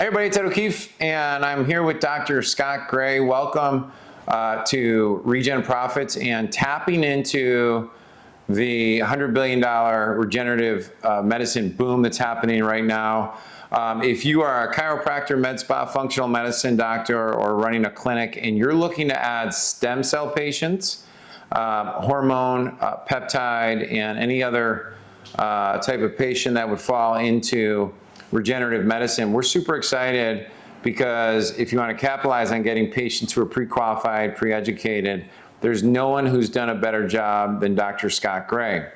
Hey everybody, it's Ed O'Keefe, and I'm here with Dr. Scot Gray. Welcome to Regen Profits and tapping into the $100 billion regenerative medicine boom that's happening right now. If you are a chiropractor, med spa, functional medicine doctor, or running a clinic, and you're looking to add stem cell patients, hormone, peptide, and any other type of patient that would fall into regenerative medicine, we're super excited because if you want to capitalize on getting patients who are pre-qualified, pre-educated, there's no one who's done a better job than Dr. Scot Gray.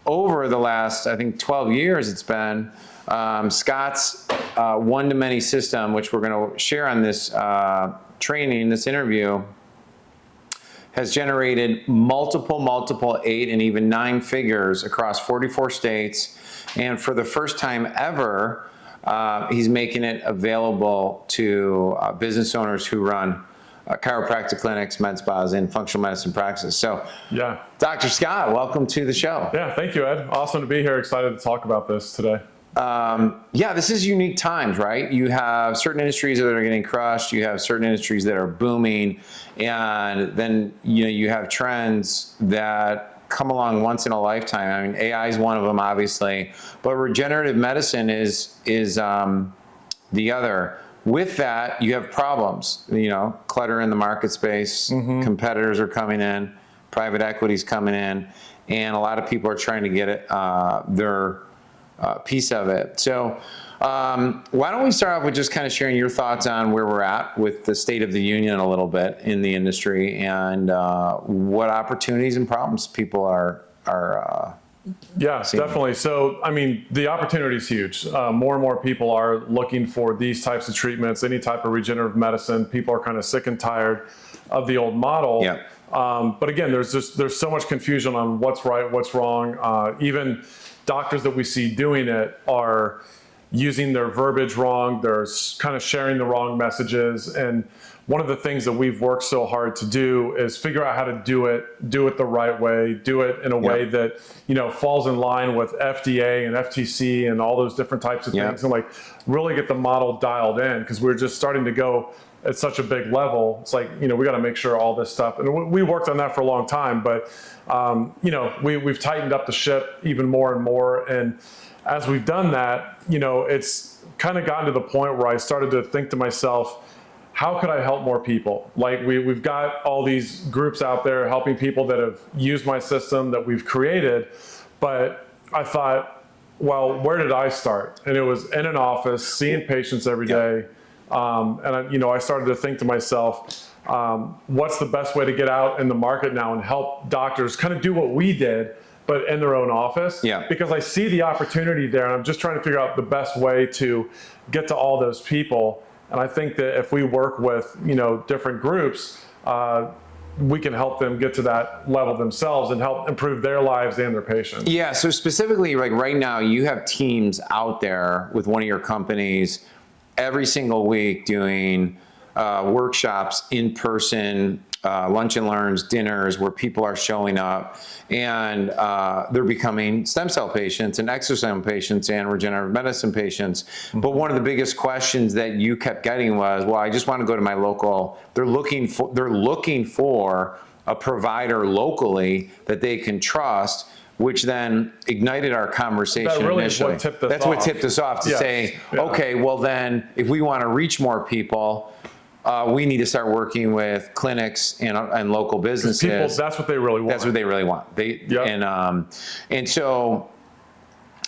Over the last, I think, 12 years it's been, Scott's one-to-many system, which we're going to share on this training, this interview, has generated multiple 8 and even 9 figures across 44 states. And for the first time ever, he's making it available to business owners who run chiropractic clinics, med spas, and functional medicine practices. So, yeah, Dr. Scott, welcome to the show. Yeah, thank you, Ed. Awesome to be here. Excited to talk about this today. Yeah, this is unique times, right? You have certain industries that are getting crushed. You have certain industries that are booming, and then you have trends that come along once in a lifetime. I mean, AI is one of them, obviously, but regenerative medicine is the other. With that, you have problems. Clutter in the market space. Competitors are coming in, private equity's coming in, and a lot of people are trying to get it, their piece of it. So why don't we start off with just kind of sharing your thoughts on where we're at with the state of the union a little bit in the industry, and what opportunities and problems people are yeah, seeing. Definitely. So, I mean, the opportunity is huge. More and more people are looking for these types of treatments, any type of regenerative medicine. People are kind of sick and tired of the old model. Yeah. But again, there's so much confusion on what's right, what's wrong. Even doctors that we see doing it are using their verbiage wrong. They're kind of sharing the wrong messages. And one of the things that we've worked so hard to do is figure out how to do it the right way, do it in a way that, falls in line with FDA and FTC and all those different types of things, and like really get the model dialed in, because we're just starting to go at such a big level. It's like, we got to make sure all this stuff, and we worked on that for a long time, but we've tightened up the ship even more and more. And as we've done that, it's kind of gotten to the point where I started to think to myself, how could I help more people? Like we've got all these groups out there helping people that have used my system that we've created, but I thought, well, where did I start? And it was in an office, seeing patients every day. And I started to think to myself, what's the best way to get out in the market now and help doctors kind of do what we did, but in their own office? Yeah. Because I see the opportunity there, and I'm just trying to figure out the best way to get to all those people. And I think that if we work with, different groups, we can help them get to that level themselves and help improve their lives and their patients. Yeah, so specifically, like right now, you have teams out there with one of your companies every single week doing workshops, in person, lunch and learns, dinners, where people are showing up and they're becoming stem cell patients and exosome patients and regenerative medicine patients. But one of the biggest questions that you kept getting was, well, I just want to go to my local. They're looking for a provider locally that they can trust, which then ignited our conversation that really initially. Is what tipped us That's off. what tipped us off to say, okay, well then, if we want to reach more people, we need to start working with clinics and local businesses. People, that's what they really want. That's what they really want. And so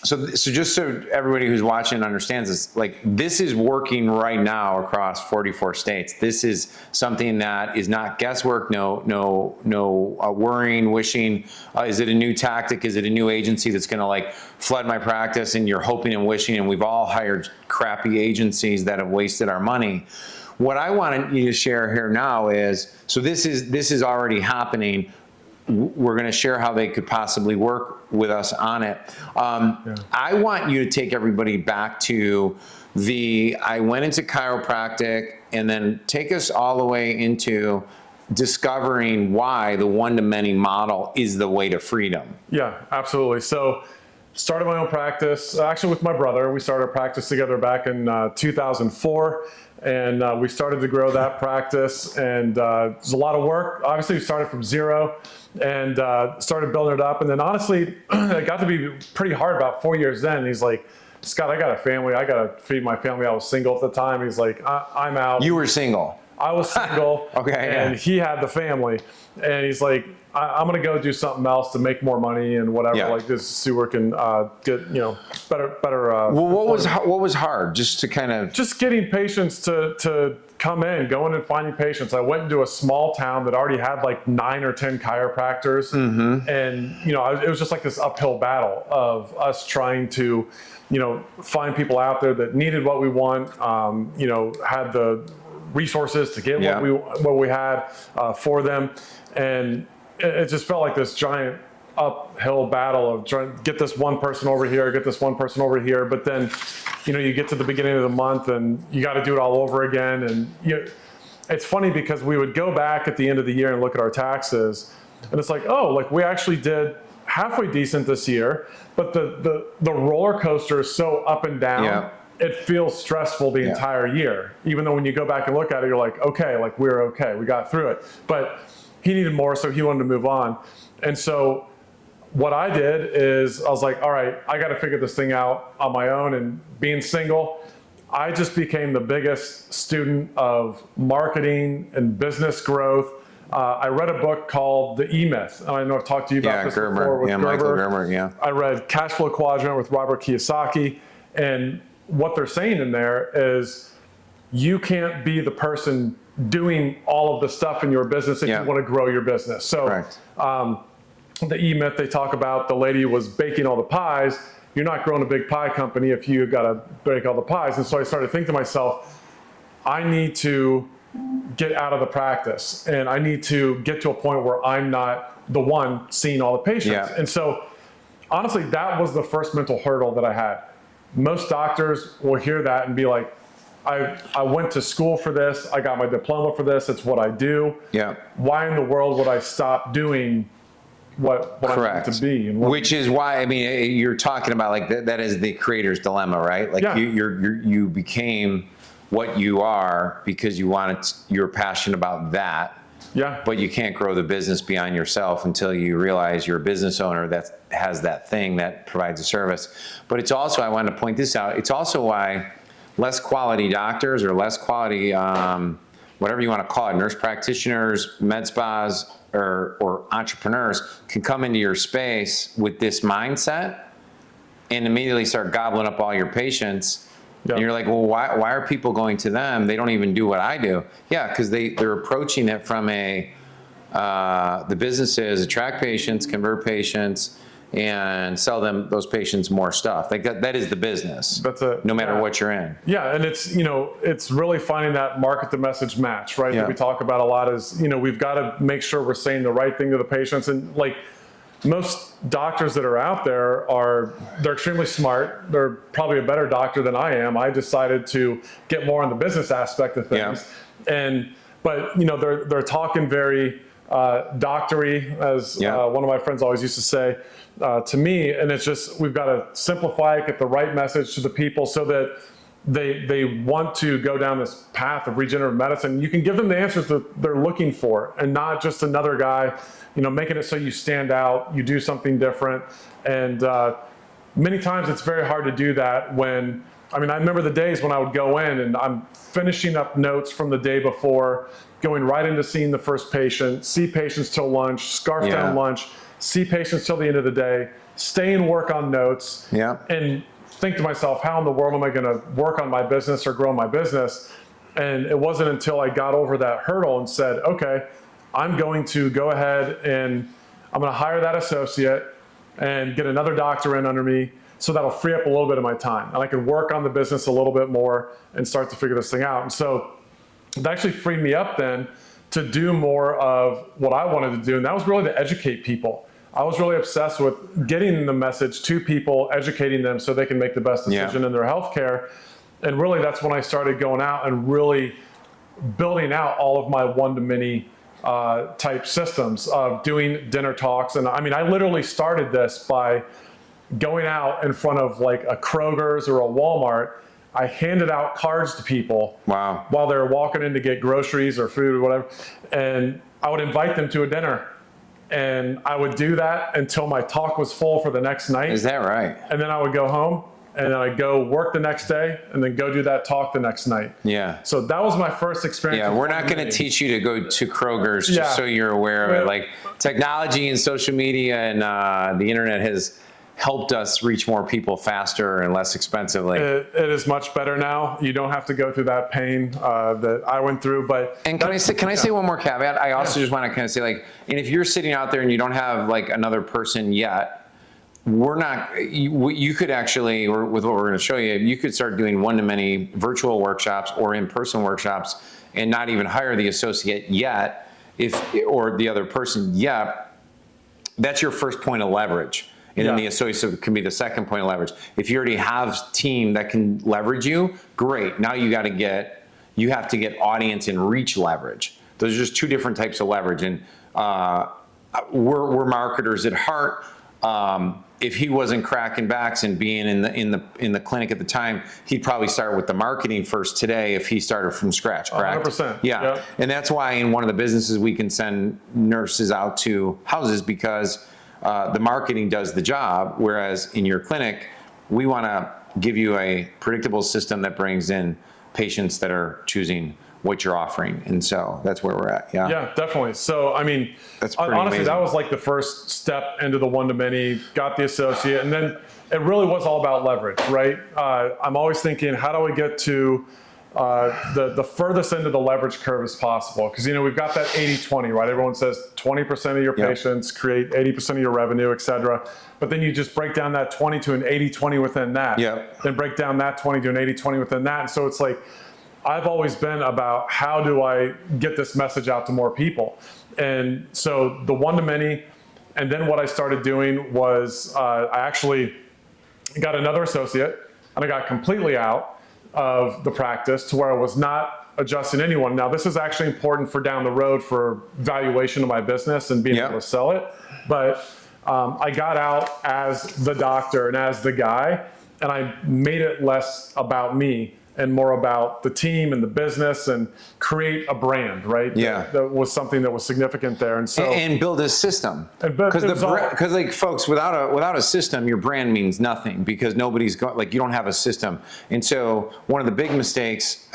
just so everybody who's watching understands this, like this is working right now across 44 states. This is something that is not guesswork. No worrying, wishing. Is it a new tactic? Is it a new agency that's going to like flood my practice? And you're hoping and wishing. And we've all hired crappy agencies that have wasted our money. What I wanted you to share here now is, so this is already happening. We're going to share how they could possibly work with us on it. I want you to take everybody back to I went into chiropractic, and then take us all the way into discovering why the one-to-many model is the way to freedom. Yeah, absolutely. So started my own practice, actually with my brother. We started a practice together back in 2004, and we started to grow that practice, and it was a lot of work. Obviously, we started from zero and started building it up, and then honestly, it got to be pretty hard about 4 years then. He's like, Scott, I got a family. I got to feed my family. I was single at the time. He's like, I'm out. You were single. I was single, Okay, and yeah. he had the family, and he's like, I'm gonna go do something else to make more money and whatever, Yeah. like this, see where we can get better. Well, what was hard? Just to kind of Just getting patients to come in, going and finding patients. I went into a small town that already had like 9 or 10 chiropractors, and it was just like this uphill battle of us trying to, find people out there that needed what we want, had the resources to get Yeah. what we had for them, and it just felt like this giant uphill battle of trying to get this one person over here, get this one person over here. But then, you get to the beginning of the month and you got to do it all over again. And it's funny because we would go back at the end of the year and look at our taxes, and it's like, oh, like we actually did halfway decent this year, but the roller coaster is so up and down. Yeah. It feels stressful the entire year, even though when you go back and look at it, you're like, okay, like we're okay, we got through it. But he needed more, so he wanted to move on. And so what I did is I was like, all right, I got to figure this thing out on my own. And being single, I just became the biggest student of marketing and business growth. I read a book called The E-Myth. I know I've talked to you about this before with Gerber. Michael Gerber, yeah. I read Cash Flow Quadrant with Robert Kiyosaki, and what they're saying in there is you can't be the person doing all of the stuff in your business if you want to grow your business. So the E-Myth, they talk about the lady was baking all the pies. You're not growing a big pie company if you got to bake all the pies. And so I started thinking to myself, I need to get out of the practice, and I need to get to a point where I'm not the one seeing all the patients. Yeah. And so honestly, that was the first mental hurdle that I had. Most doctors will hear that and be like, I went to school for this. I got my diploma for this. It's what I do. Yeah. Why in the world would I stop doing what I need to be? And Which is why, I mean, you're talking about like that is the creator's dilemma, right? Like you became what you are because you're passionate about that. Yeah. But you can't grow the business beyond yourself until you realize you're a business owner that has that thing that provides a service. But it's also, I wanted to point this out, it's also why less quality doctors or less quality, whatever you want to call it, nurse practitioners, med spas, or entrepreneurs can come into your space with this mindset and immediately start gobbling up all your patients. And you're like, well, why are people going to them? They don't even do what I do. Yeah, because they're approaching it from the business is attract patients, convert patients, and sell them those patients more stuff. Like that is the business. That's it. No matter what you're in. Yeah, and it's really finding that market to message match, right? Yeah. That we talk about a lot is, we've got to make sure we're saying the right thing to the patients. And like most doctors that are out there they're extremely smart. They're probably a better doctor than I am. I decided to get more on the business aspect of things. Yeah. But they're talking very doctory, as one of my friends always used to say to me. And it's just, we've got to simplify it, get the right message to the people so that they want to go down this path of regenerative medicine. You can give them the answers that they're looking for, and not just another guy, making it so you stand out, you do something different. And many times it's very hard to do that I remember the days when I would go in and I'm finishing up notes from the day before, going right into seeing the first patient, see patients till lunch, scarf down lunch, see patients till the end of the day, stay and work on notes, and think to myself, how in the world am I going to work on my business or grow my business? And it wasn't until I got over that hurdle and said, okay, I'm going to go ahead and I'm going to hire that associate and get another doctor in under me, so that'll free up a little bit of my time. And I can work on the business a little bit more and start to figure this thing out. And so it actually freed me up then to do more of what I wanted to do. And that was really to educate people. I was really obsessed with getting the message to people, educating them so they can make the best decision in their healthcare. And really that's when I started going out and really building out all of my one-to-many type systems of doing dinner talks. And I literally started this by going out in front of like a Kroger's or a Walmart, I handed out cards to people while they're walking in to get groceries or food or whatever. And I would invite them to a dinner. And I would do that until my talk was full for the next night. Is that right? And then I would go home and then I'd go work the next day and then go do that talk the next night. Yeah. So that was my first experience. Yeah, we're not going to teach you to go to Kroger's, just so you're aware of it. Like, technology and social media and the internet has helped us reach more people faster and less expensively. It is much better now. You don't have to go through that pain that I went through. But and can I say one more caveat? I also just want to kind of say, like, and if you're sitting out there and you don't have like another person yet, you could actually, or with what we're going to show you, you could start doing one-to-many virtual workshops or in-person workshops and not even hire the associate yet, or the other person yet. That's your first point of leverage. And then the associate can be the second point of leverage. If you already have a team that can leverage you, great. Now you have to get audience and reach leverage. Those are just two different types of leverage. And we're marketers at heart. If he wasn't cracking backs and being in the clinic at the time, he'd probably start with the marketing first today if he started from scratch, correct? 100%. Yeah. Yep. And that's why in one of the businesses we can send nurses out to houses, because the marketing does the job, whereas in your clinic, we want to give you a predictable system that brings in patients that are choosing what you're offering. And so that's where we're at. Yeah, definitely. So, I mean, that's pretty honestly, amazing. That was like the first step into the one-to-many, got the associate, and then it really was all about leverage, right? I'm always thinking, how do I get to the furthest end of the leverage curve as possible? Because, we've got that 80-20, right? Everyone says 20% of your patients create 80% of your revenue, et cetera. But then you just break down that 20 to an 80-20 within that. Then break down that 20 to an 80-20 within that. And so it's like, I've always been about, how do I get this message out to more people? And so the one-to-many, and then what I started doing was I actually got another associate, and I got completely out of the practice to where I was not adjusting anyone. Now, this is actually important for down the road for valuation of my business and being able to sell it. But I got out as the doctor and as the guy, and I made it less about me and more about the team and the business, and create a brand, right? Yeah. That was something that was significant there. And so, and build a system. Because like, folks, without a system, your brand means nothing, because nobody's like, you don't have a system. And so one of the big mistakes,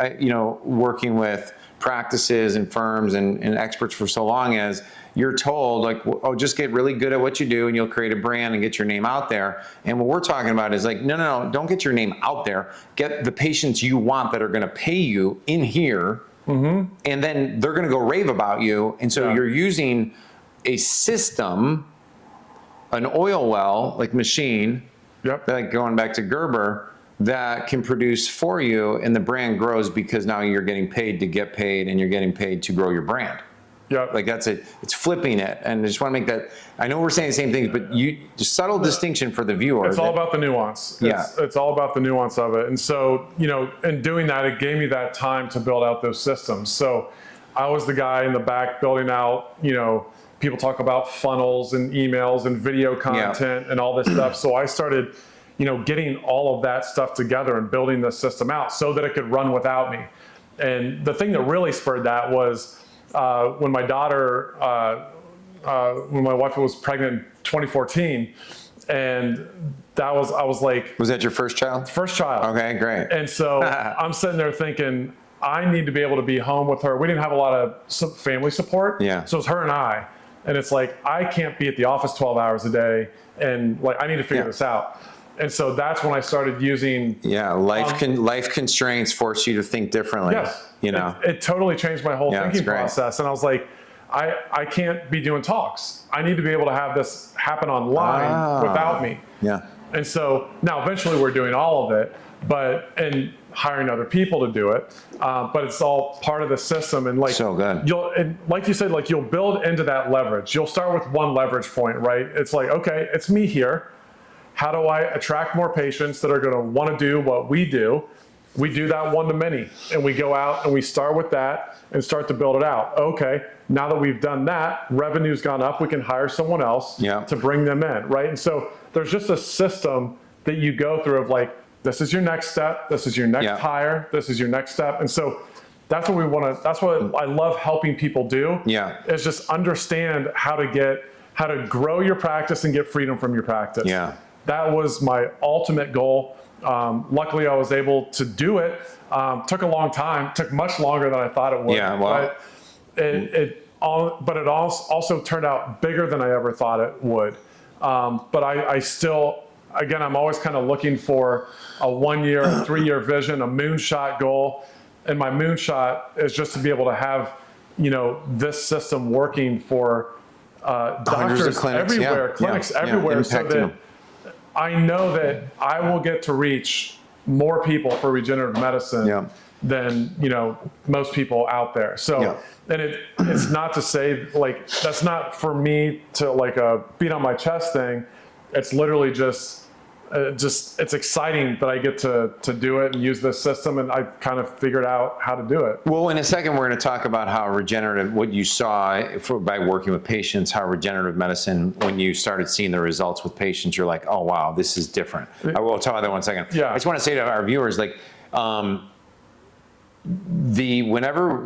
working with practices and firms and experts for so long is, you're told, like, oh, just get really good at what you do and you'll create a brand and get your name out there. And what we're talking about is like, no, don't get your name out there. Get the patients you want that are going to pay you in here. And then they're going to go rave about you. And so you're using a system, an oil well, like machine, like going back to Gerber, that can produce for you, and the brand grows because now you're getting paid to get paid, and you're getting paid to grow your brand. Like, that's it. It's flipping it. And I just want to make that, I know we're saying the same things, but just subtle distinction for the viewer. It's all about the nuance. It's all about the nuance of it. And so, in doing that, it gave me that time to build out those systems. So I was the guy in the back building out, people talk about funnels and emails and video content and all this stuff. So I started, getting all of that stuff together and building the system out so that it could run without me. And the thing that really spurred that was, when my daughter, when my wife was pregnant in 2014, and I was like... Was that your first child? First child. Okay, great. And so I'm sitting there thinking, I need to be able to be home with her. We didn't have a lot of family support. So it's her and I. And it's like, I can't be at the office 12 hours a day, and like, I need to figure this out. And so that's when I started using... life constraints force you to think differently. It totally changed my whole thinking process. And I was like, I can't be doing talks. I need to be able to have this happen online without me. And so now eventually we're doing all of it, and hiring other people to do it. But it's all part of the system. And like, so good. Like you said, like, you'll build into that leverage. You'll start with one leverage point, right? It's like, okay, it's me here. How do I attract more patients that are going to want to do what we do? We do that one-to-many, and we go out and we start with that and start to build it out. Okay, now that we've done that, revenue's gone up, we can hire someone else to bring them in, right? And so there's just a system that you go through of like, this is your next step, this is your next hire, this is your next step. And so that's what we want to, that's what I love helping people do, is just understand how to grow your practice and get freedom from your practice. That was my ultimate goal. Luckily, I was able to do it. Took a long time, took much longer than I thought it would. But it also turned out bigger than I ever thought it would. But I still, again, I'm always kind of looking for a 1 year, 3 year vision, a moonshot goal. And my moonshot is just to be able to have, this system working for doctors everywhere, clinics everywhere, so that I know that I will get to reach more people for regenerative medicine than, most people out there. So, and it's not to say, like, that's not for me to like a beat on my chest thing. It's literally just it's exciting that I get to do it and use this system, and I kind of figured out how to do it. Well, in a second, we're going to talk about how regenerative, what you saw by working with patients, how regenerative medicine, when you started seeing the results with patients, you're like, oh, wow, this is different. I will talk about that 1 second. I just want to say to our viewers, like, whenever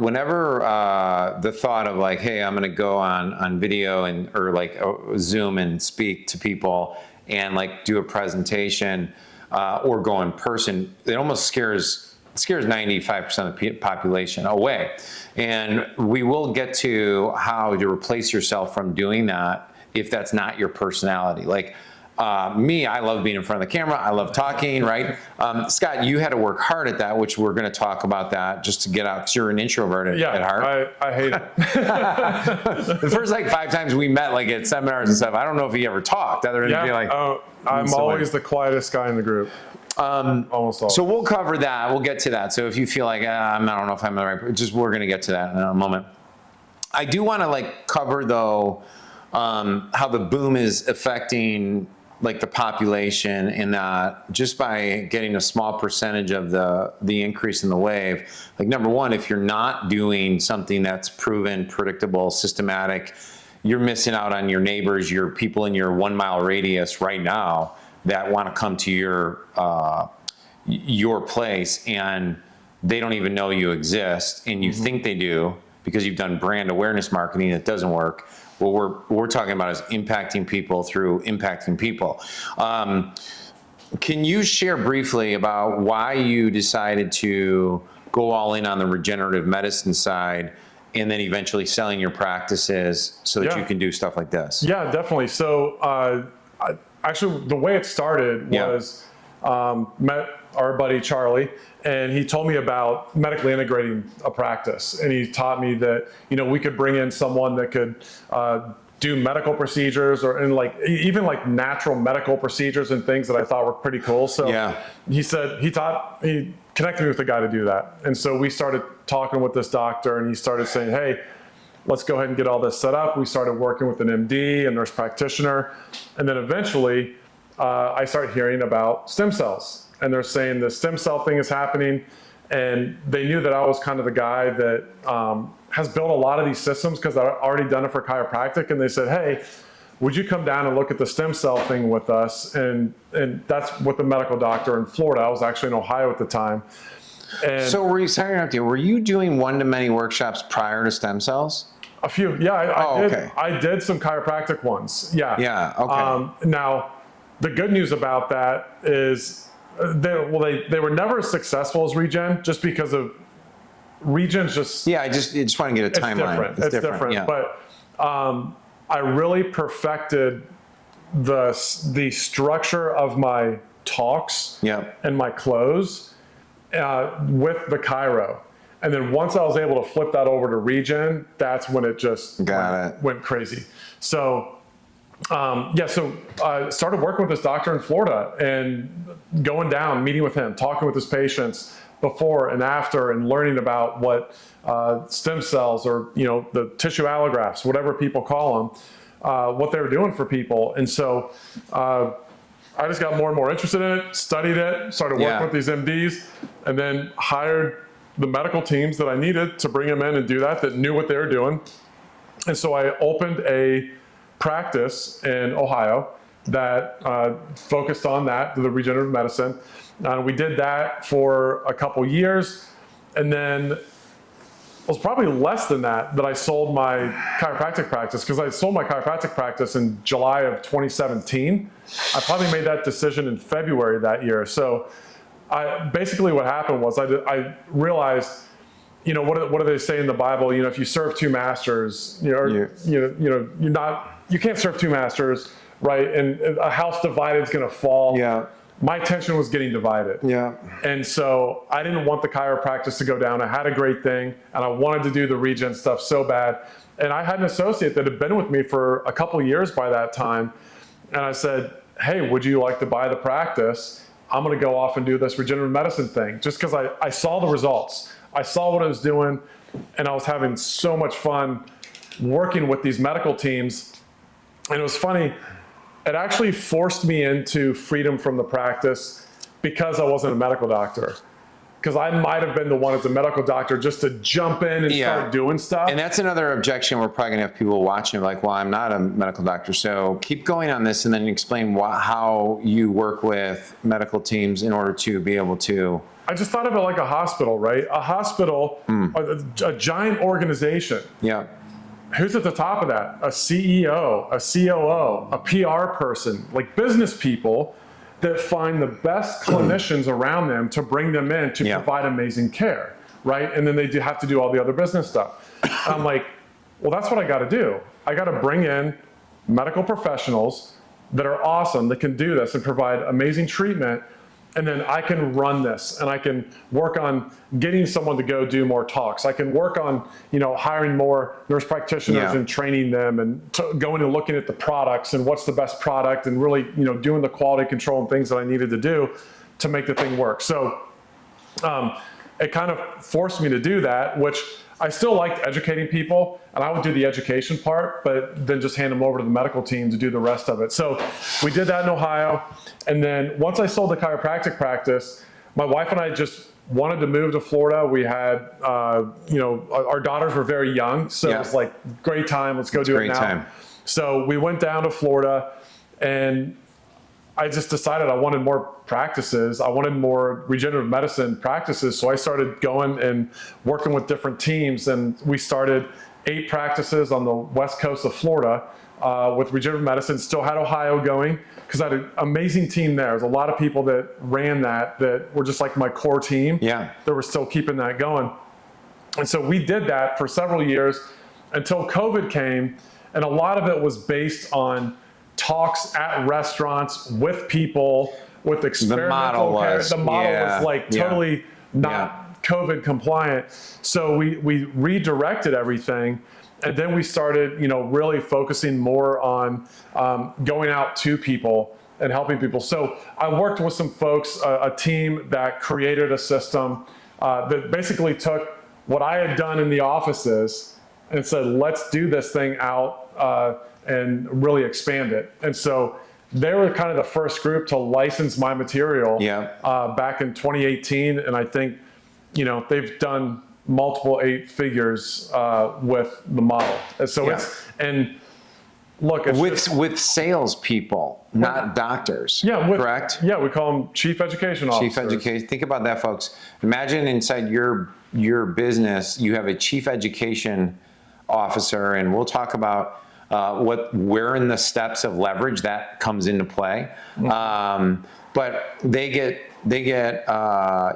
the thought of like, hey, I'm going to go on video or like Zoom and speak to people and like do a presentation or go in person, it almost scares 95% of the population away. And we will get to how to replace yourself from doing that if that's not your personality. Like me, I love being in front of the camera. I love talking, right? Scott, you had to work hard at that, which we're going to talk about that just to get out, because you're an introvert at heart. I hate it. The first like 5 times we met, like at seminars and stuff, I don't know if he ever talked other than be like, I'm always the quietest guy in the group. Almost always. So we'll cover that. We'll get to that. So if you feel like, I don't know if I'm the right person, we're going to get to that in a moment. I do want to like cover though, how the boom is affecting like the population, and that just by getting a small percentage of the increase in the wave, like number one, if you're not doing something that's proven, predictable, systematic, you're missing out on your neighbors, your people in your 1 mile radius right now that want to come to your place, and they don't even know you exist, and you think they do because you've done brand awareness marketing that doesn't work. What we're talking about is impacting people through impacting people. Can you share briefly about why you decided to go all in on the regenerative medicine side and then eventually selling your practices so that you can do stuff like this? Yeah, definitely. So actually, the way it started was met our buddy Charlie, and he told me about medically integrating a practice. And he taught me that, we could bring in someone that could do medical procedures and like even like natural medical procedures and things that I thought were pretty cool. So he said, he connected me with a guy to do that. And so we started talking with this doctor, and he started saying, hey, let's go ahead and get all this set up. We started working with an MD, a nurse practitioner. And then eventually I started hearing about stem cells. And they're saying the stem cell thing is happening. And they knew that I was kind of the guy that has built a lot of these systems because I've already done it for chiropractic. And they said, hey, would you come down and look at the stem cell thing with us? And that's with the medical doctor in Florida. I was actually in Ohio at the time. And so were you doing one-to-many workshops prior to stem cells? A few, I did some chiropractic ones. Now, the good news about that is they were never as successful as Regen, just because of Regen's just... I just want to get a timeline. It's different. Yeah. But I really perfected the structure of my talks and my close with the chiro. And then once I was able to flip that over to Regen, that's when it just went crazy. So I started working with this doctor in Florida and going down, meeting with him, talking with his patients before and after, and learning about what stem cells or, the tissue allografts, whatever people call them, what they were doing for people. And so I just got more and more interested in it, studied it, started working with these MDs, and then hired the medical teams that I needed to bring them in and do that knew what they were doing. And so I opened a practice in Ohio that focused on that, the regenerative medicine. We did that for a couple years, and then it was probably less than that I sold my chiropractic practice, because I sold my chiropractic practice in July of 2017. I probably made that decision in February that year. So basically what happened was I realized, what do they say in the Bible? If you serve two masters, you can't serve two masters, right? And a house divided is going to fall. Yeah. My attention was getting divided. Yeah. And so I didn't want the chiropractic to go down. I had a great thing, and I wanted to do the regen stuff so bad. And I had an associate that had been with me for a couple of years by that time. And I said, hey, would you like to buy the practice? I'm going to go off and do this regenerative medicine thing, just because I saw the results. I saw what I was doing, and I was having so much fun working with these medical teams. And it was funny, it actually forced me into freedom from the practice because I wasn't a medical doctor. Because I might have been the one as a medical doctor just to jump in and start doing stuff. And that's another objection. We're probably gonna have people watching like, well, I'm not a medical doctor. So keep going on this and then explain how you work with medical teams in order to be able to. I just thought of it like a hospital, right? A hospital, a giant organization. Yeah. Who's at the top of that? A CEO, a COO, a PR person, like business people that find the best clinicians around them to bring them in to provide amazing care, right? And then they have to do all the other business stuff. And I'm like, well, that's what I got to do. I got to bring in medical professionals that are awesome, that can do this and provide amazing treatment. And then I can run this, and I can work on getting someone to go do more talks. I can work on, hiring more nurse practitioners and training them, and going and looking at the products and what's the best product, and really, doing the quality control and things that I needed to do to make the thing work. So it kind of forced me to do that, which I still liked educating people, and I would do the education part, but then just hand them over to the medical team to do the rest of it. So we did that in Ohio. And then once I sold the chiropractic practice, my wife and I just wanted to move to Florida. We had, our daughters were very young. So it was like, great time, let's go do it now. Time. So we went down to Florida, and I just decided I wanted more practices. I wanted more regenerative medicine practices. So I started going and working with different teams, and we started 8 practices on the west coast of Florida with regenerative medicine. Still had Ohio going because I had an amazing team there. There's a lot of people that ran that were just like my core team. Yeah. That were still keeping that going. And so we did that for several years until COVID came, and a lot of it was based on talks at restaurants with people with experimental care. The model was like totally not COVID compliant. So we redirected everything, and then we started, really focusing more on going out to people and helping people. So I worked with some folks, a team that created a system that basically took what I had done in the offices and said, let's do this thing out and really expand it. And so they were kind of the first group to license my material back in 2018. And I think, they've done multiple 8 figures with the model. And so it's with salespeople, not doctors. Correct? Yeah, we call them chief education officers. Chief education. Think about that, folks. Imagine inside your business, you have a chief education officer, and we'll talk about where in the steps of leverage that comes into play. But they get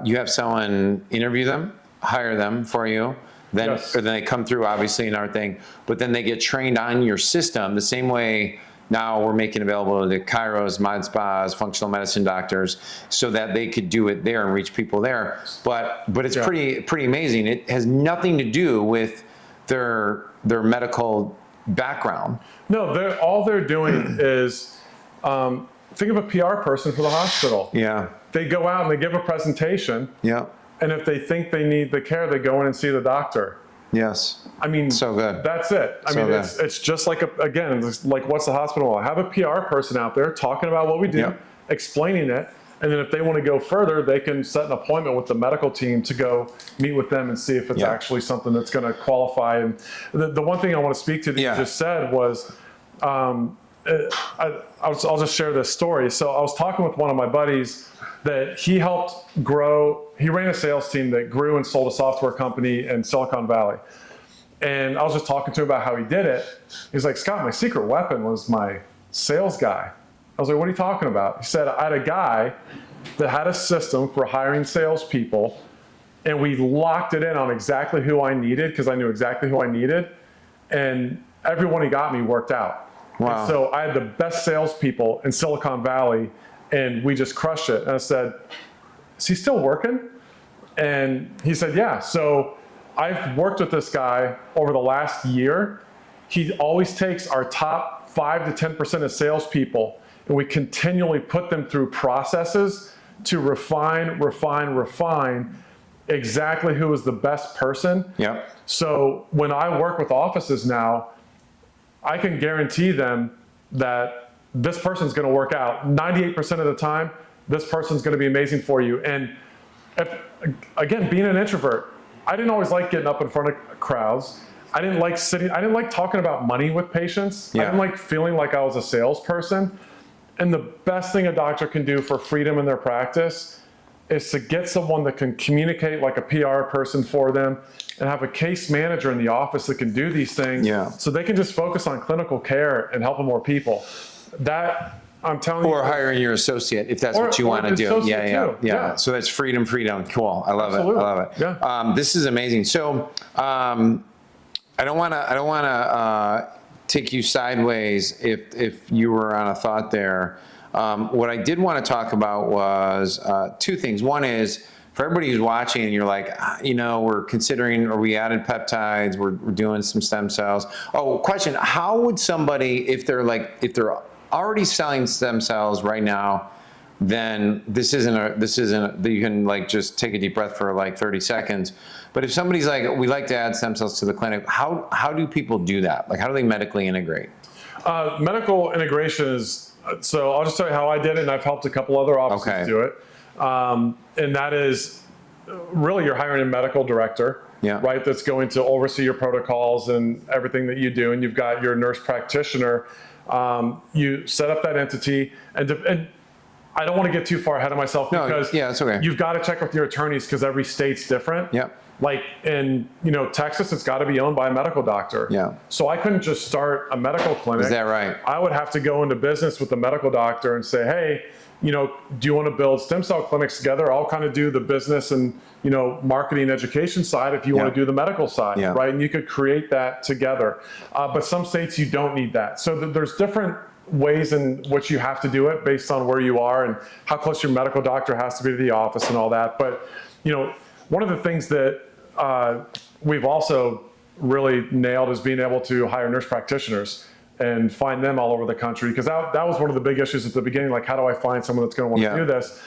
you have someone interview them, hire them for you, then or then they come through obviously in our thing, but then they get trained on your system the same way now we're making available to chiros, mod spas, functional medicine doctors, so that they could do it there and reach people there. But it's pretty amazing. It has nothing to do with their medical background. No, all they're doing is think of a PR person for the hospital. Yeah. They go out and they give a presentation. Yeah. And if they think they need the care, they go in and see the doctor. Yes. I mean, so good. That's it. I mean, it's just like, it's like what's the hospital? I have a PR person out there talking about what we do, explaining it. And then if they want to go further, they can set an appointment with the medical team to go meet with them and see if it's actually something that's going to qualify. And the one thing I want to speak to that you just said was, I'll just share this story. So I was talking with one of my buddies that he helped grow. He ran a sales team that grew and sold a software company in Silicon Valley. And I was just talking to him about how he did it. He's like, Scott, my secret weapon was my sales guy. I was like, what are you talking about? He said, I had a guy that had a system for hiring salespeople, and we locked it in on exactly who I needed because I knew exactly who I needed. And everyone he got me worked out. Wow. And so I had the best salespeople in Silicon Valley, and we just crushed it. And I said, is he still working? And he said, yeah. So I've worked with this guy over the last year. He always takes our top 5 to 10% of salespeople, and we continually put them through processes to refine exactly who is the best person. Yep. So when I work with offices now, I can guarantee them that this person's going to work out 98% of the time. This person's going to be amazing for you. And again, being an introvert, I didn't always like getting up in front of crowds. I didn't like talking about money with patients. Yeah. I didn't like feeling like I was a salesperson. And the best thing a doctor can do for freedom in their practice is to get someone that can communicate like a PR person for them and have a case manager in the office that can do these things. Yeah. So they can just focus on clinical care and helping more people. That, I'm telling you. Or hiring your associate if that's what you want to do. Yeah. So that's freedom. Cool. I love Absolutely. it. I love it. Yeah. This is amazing. So I don't want to take you sideways if you were on a thought there. What I did want to talk about was two things. One is, for everybody who's watching and you're like, we're considering, or we added peptides, we're doing some stem cells. Oh, question, how would somebody, if they're already selling stem cells right now, then this isn't you can like just take a deep breath for like 30 seconds. But if somebody's like, we like to add stem cells to the clinic, how do people do that? Like, how do they medically integrate? Medical integration is, so I'll just tell you how I did it, and I've helped a couple other offices do it. And that is really, you're hiring a medical director, right? That's going to oversee your protocols and everything that you do. And you've got your nurse practitioner. You set up that entity, and I don't want to get too far ahead of myself because it's okay. You've got to check with your attorneys because every state's different. Yep. Like in Texas, it's got to be owned by a medical doctor. Yeah. So I couldn't just start a medical clinic. Is that right? I would have to go into business with the medical doctor and say, hey, do you want to build stem cell clinics together? I'll kind of do the business and marketing education side if you want to do the medical side, right? And you could create that together. But some states you don't need that. So there's different ways in which you have to do it based on where you are and how close your medical doctor has to be to the office and all that. But one of the things that we've also really nailed is being able to hire nurse practitioners and find them all over the country, because that was one of the big issues at the beginning. Like, how do I find someone that's going to want to do this?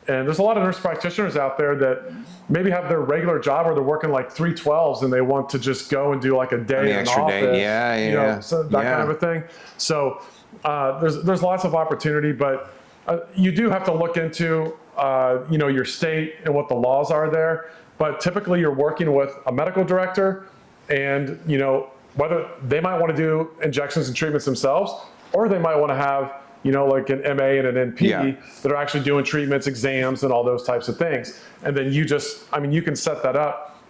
And there's a lot of nurse practitioners out there that maybe have their regular job or they're working like 312s and they want to just go and do like a day in an office, so that kind of a thing. So there's lots of opportunity, but you do have to look into your state and what the laws are there. But typically you're working with a medical director, and whether they might want to do injections and treatments themselves, or they might want to have like an MA and an NP that are actually doing treatments, exams, and all those types of things. And then you can set that up.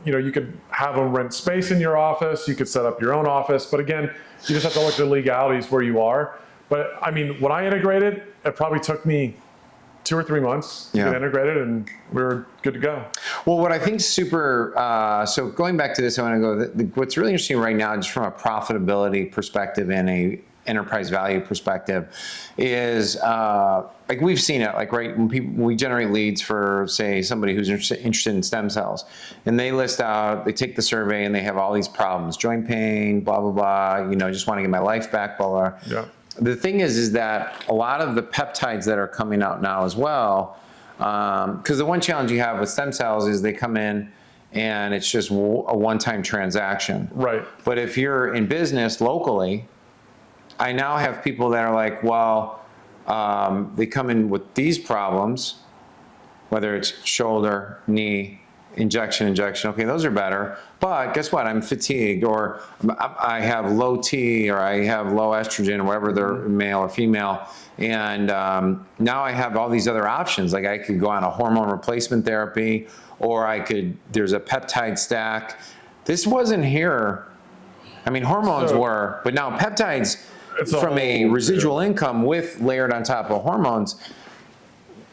You could have them rent space in your office. You could set up your own office. But again, you just have to look at the legalities where you are. But when I integrated, it probably took me 2 or 3 months to get integrated, and we were good to go. Well, what I think is super, so going back to this, I want to go, what's really interesting right now, just from a profitability perspective and a enterprise value perspective, is like we've seen it, like when we generate leads for, say, somebody who's interested in stem cells, and they list out, they take the survey and they have all these problems, joint pain, blah, blah, blah, just want to get my life back, blah, blah. Yeah. The thing is that a lot of the peptides that are coming out now as well, because the one challenge you have with stem cells is they come in and it's just a one-time transaction. Right. But if you're in business locally, I now have people that are like, well, they come in with these problems, whether it's shoulder, knee, injection. Okay, those are better. But guess what? I'm fatigued, or I have low T, or I have low estrogen, or whatever they're male or female. And now I have all these other options. Like I could go on a hormone replacement therapy, or there's a peptide stack. This wasn't here. I mean, hormones were, but now peptides from a residual income with layered on top of hormones,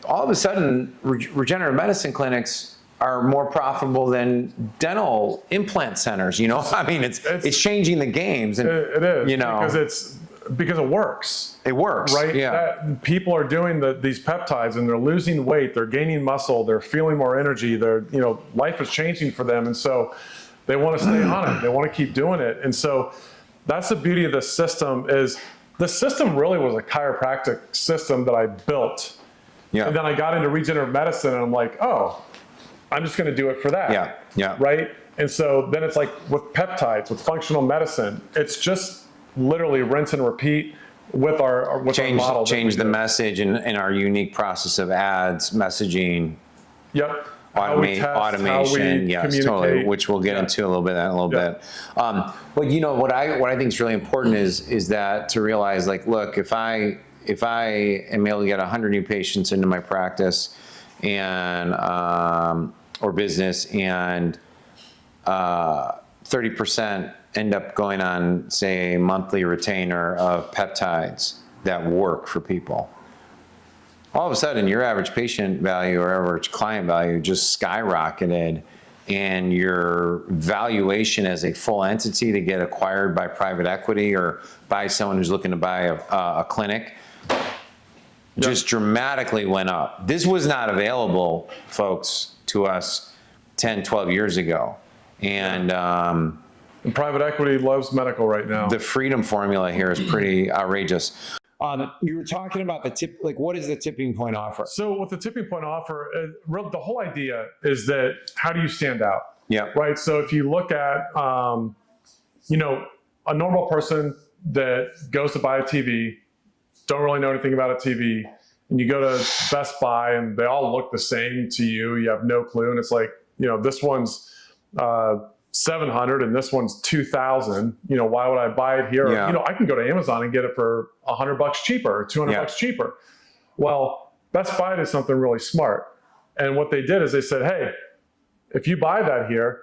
all of a sudden, regenerative medicine clinics are more profitable than dental implant centers. I mean, it's changing the games. And, it is, because it works. It works, right? Yeah. People are doing these peptides and they're losing weight, they're gaining muscle, they're feeling more energy, life is changing for them. And so they want to stay on it. They want to keep doing it. And so that's the beauty of the system. Is the system really was a chiropractic system that I built. Yeah. And then I got into regenerative medicine and I'm like, oh, I'm just going to do it for that. Yeah. Yeah. Right. And so then it's like with peptides, with functional medicine, it's just literally rinse and repeat with our model. Change the message and our unique process of ads, messaging. Yep. Automation, yes, totally, which we'll get into a little bit. But what I think is really important is that to realize, like, look, if I am able to get 100 new patients into my practice and or business, and 30% end up going on, say, a monthly retainer of peptides that work for people, all of a sudden your average patient value or average client value just skyrocketed, and your valuation as a full entity to get acquired by private equity or by someone who's looking to buy a clinic just dramatically went up. This was not available, folks, to us 10, 12 years ago. And private equity loves medical right now. The freedom formula here is pretty outrageous. You were talking about what is the tipping point offer? So with the tipping point offer, the whole idea is that how do you stand out? Yeah. Right. So if you look at, a normal person that goes to buy a TV, don't really know anything about a TV, and you go to Best Buy and they all look the same to you. You have no clue. And it's like, this one's 700 and this one's 2,000. Why would I buy it here? Yeah. I can go to Amazon and get it for $100 cheaper or $200 cheaper. Well, Best Buy did something really smart. And what they did is they said, hey, if you buy that here,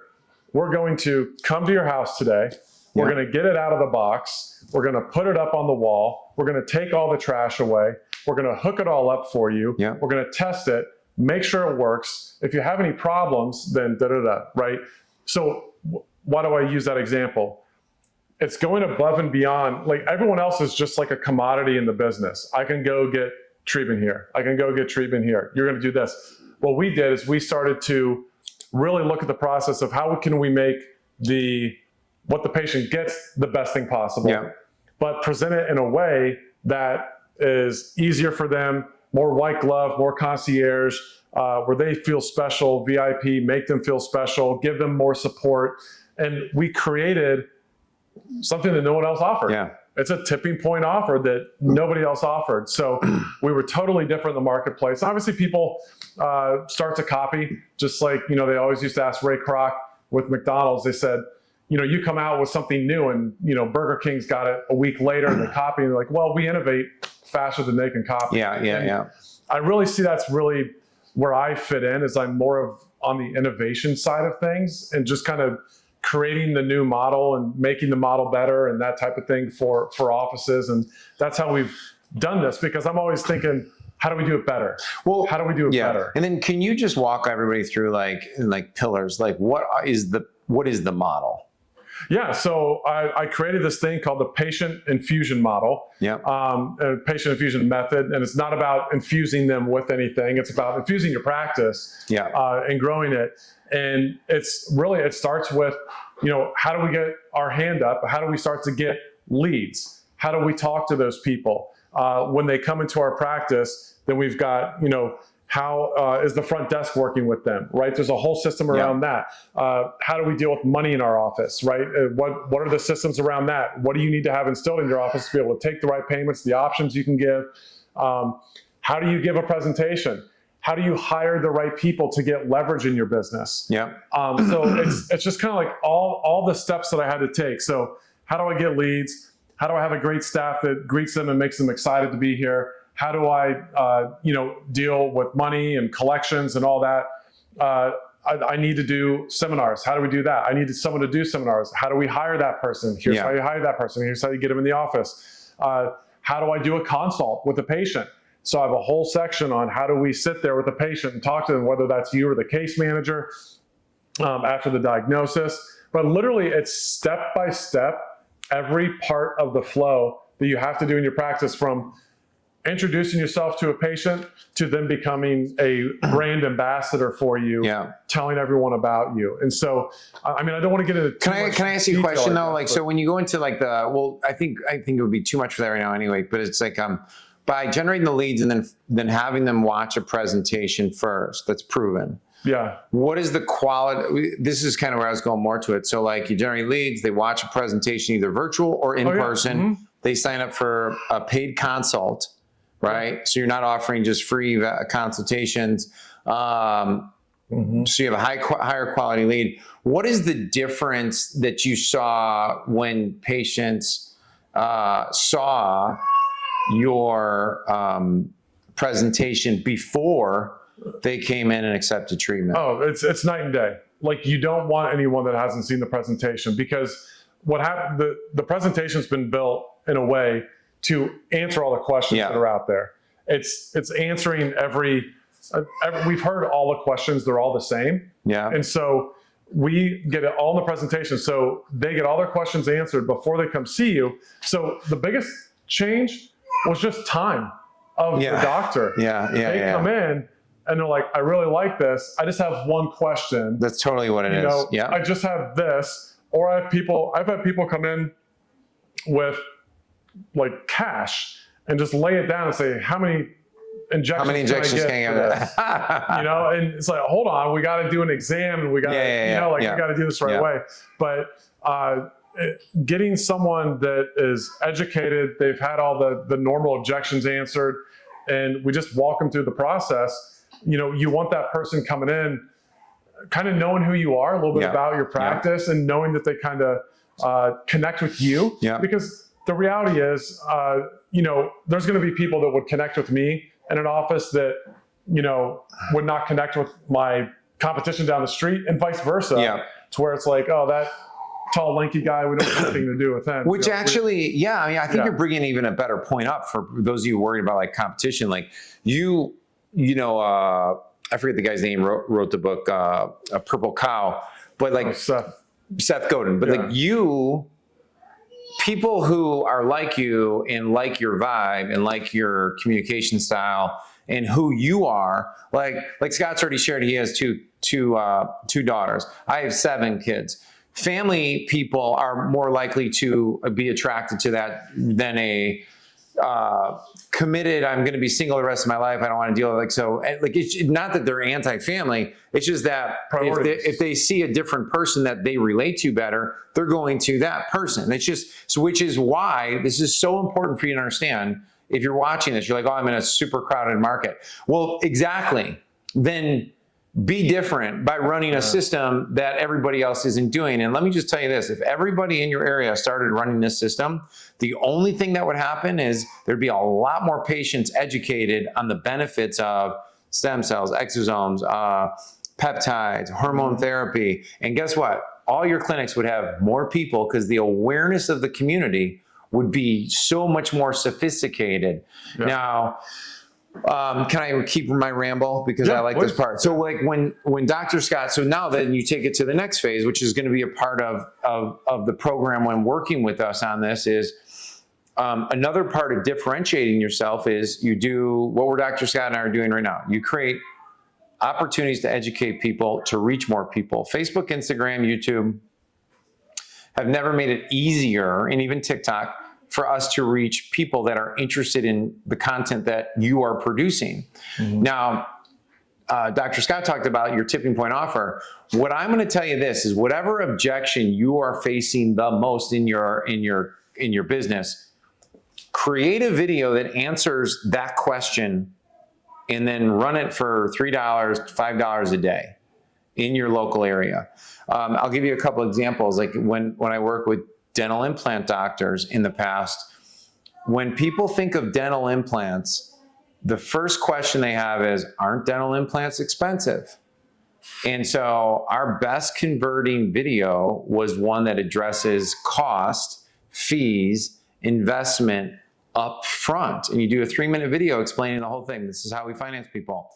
we're going to come to your house today. We're going to get it out of the box. We're going to put it up on the wall. We're going to take all the trash away. We're going to hook it all up for you. Yeah. We're going to test it, make sure it works. If you have any problems, then da-da-da, right? So why do I use that example? It's going above and beyond. Like, everyone else is just like a commodity in the business. I can go get treatment here. I can go get treatment here. You're going to do this. What we did is we started to really look at the process of how can we make what the patient gets the best thing possible, but present it in a way that is easier for them, more white glove, more concierge, where they feel special, VIP, make them feel special, give them more support. And we created something that no one else offered. Yeah. It's a tipping point offer that nobody else offered. So we were totally different in the marketplace. Obviously, people start to copy, just like, they always used to ask Ray Kroc with McDonald's. They said, you come out with something new and, Burger King's got it a week later and they copy, and they're like, well, we innovate faster than they can copy. Yeah. I really see that's really where I fit in, is I'm more of on the innovation side of things and just kind of creating the new model and making the model better and that type of thing for offices. And that's how we've done this, because I'm always thinking, how do we do it better? Well, how do we do it better? And then can you just walk everybody through like pillars, like what is the model? Yeah, so I created this thing called the patient infusion model, patient infusion method, and it's not about infusing them with anything. It's about infusing your practice, and growing it. And it starts with, how do we get our hand up? How do we start to get leads? How do we talk to those people when they come into our practice? Then we've got, how is the front desk working with them, right? There's a whole system around that. How do we deal with money in our office, right? What are the systems around that? What do you need to have instilled in your office to be able to take the right payments, the options you can give? How do you give a presentation? How do you hire the right people to get leverage in your business? Yeah. So it's just kind of like all the steps that I had to take. So how do I get leads? How do I have a great staff that greets them and makes them excited to be here? How do I, deal with money and collections and all that? I need to do seminars. How do we do that? I need someone to do seminars. How do we hire that person? Here's how you hire that person. Here's how you get them in the office. How do I do a consult with a patient? So I have a whole section on how do we sit there with a patient and talk to them, whether that's you or the case manager after the diagnosis. But literally, it's step by step, every part of the flow that you have to do in your practice, from introducing yourself to a patient to then becoming a brand ambassador for you, telling everyone about you. And so, I mean, I don't want to get into Can I ask you a question though? Like, so when you go into like I think it would be too much for that right now anyway, but it's like, by generating the leads and then having them watch a presentation first, that's proven. Yeah. What is the quality? This is kind of where I was going more to it. So like, you generate leads, they watch a presentation, either virtual or in person. Mm-hmm. They sign up for a paid consult, right? So you're not offering just free consultations. So you have a higher quality lead. What is the difference that you saw when patients saw your presentation before they came in and accepted treatment? Oh, it's night and day. Like, you don't want anyone that hasn't seen the presentation, because what happened, the presentation's been built in a way to answer all the questions that are out there. It's answering every we've heard all the questions, they're all the same. Yeah. And so we get it all in the presentation. So they get all their questions answered before they come see you. So the biggest change was just time of the doctor. They come in and they're like, I really like this. I just have one question. That's totally what it is. Yeah. I just have this. Or I've had people come in with like cash and just lay it down and say, how many injections can I get for this? And it's like, hold on, we got to do an exam, and we got to, we got to do this right away. But getting someone that is educated, they've had all the normal objections answered, and we just walk them through the process. You want that person coming in kind of knowing who you are, a little bit about your practice, and knowing that they kind of connect with you. Yeah. Because the reality is, there's going to be people that would connect with me in an office that, would not connect with my competition down the street, and vice versa. Yeah. To where it's like, oh, that tall, lanky guy, we don't have anything to do with him. Which actually, I think you're bringing even a better point up for those of you worried about like competition. Like I forget the guy's name, wrote the book, A Purple Cow, but like Seth Godin, but like people who are like you and like your vibe and like your communication style and who you are, like Scott's already shared, he has two daughters. I have 7 kids. Family people are more likely to be attracted to that than a committed, I'm going to be single the rest of my life, I don't want to deal with it's not that they're anti-family, it's just that if they see a different person that they relate to better, they're going to that person. It's just, so which is why this is so important for you to understand. If you're watching this, you're like, oh, I'm in a super crowded market. Well, exactly. Then be different by running a system that everybody else isn't doing. And let me just tell you this, if everybody in your area started running this system, the only thing that would happen is there'd be a lot more patients educated on the benefits of stem cells, exosomes, peptides, hormone therapy. And guess what? All your clinics would have more people because the awareness of the community would be so much more sophisticated. Yeah. Now, can I keep my ramble? Because I like this part. So like when Dr. Scott, so now then you take it to the next phase, which is going to be a part of the program when working with us on this, is another part of differentiating yourself is you do what we're Dr. Scott and I are doing right now. You create opportunities to educate people, to reach more people. Facebook, Instagram, YouTube have never made it easier, and even TikTok, for us to reach people that are interested in the content that you are producing. Mm-hmm. Now, Dr. Scott talked about your tipping point offer. What I'm going to tell you this is, whatever objection you are facing the most in your business, create a video that answers that question and then run it for $3, $5 a day in your local area. I'll give you a couple examples. Like when I work with dental implant doctors in the past, when people think of dental implants, the first question they have is, aren't dental implants expensive? And so our best converting video was one that addresses cost, fees, investment up front. And you do a 3-minute video explaining the whole thing. This is how we finance people.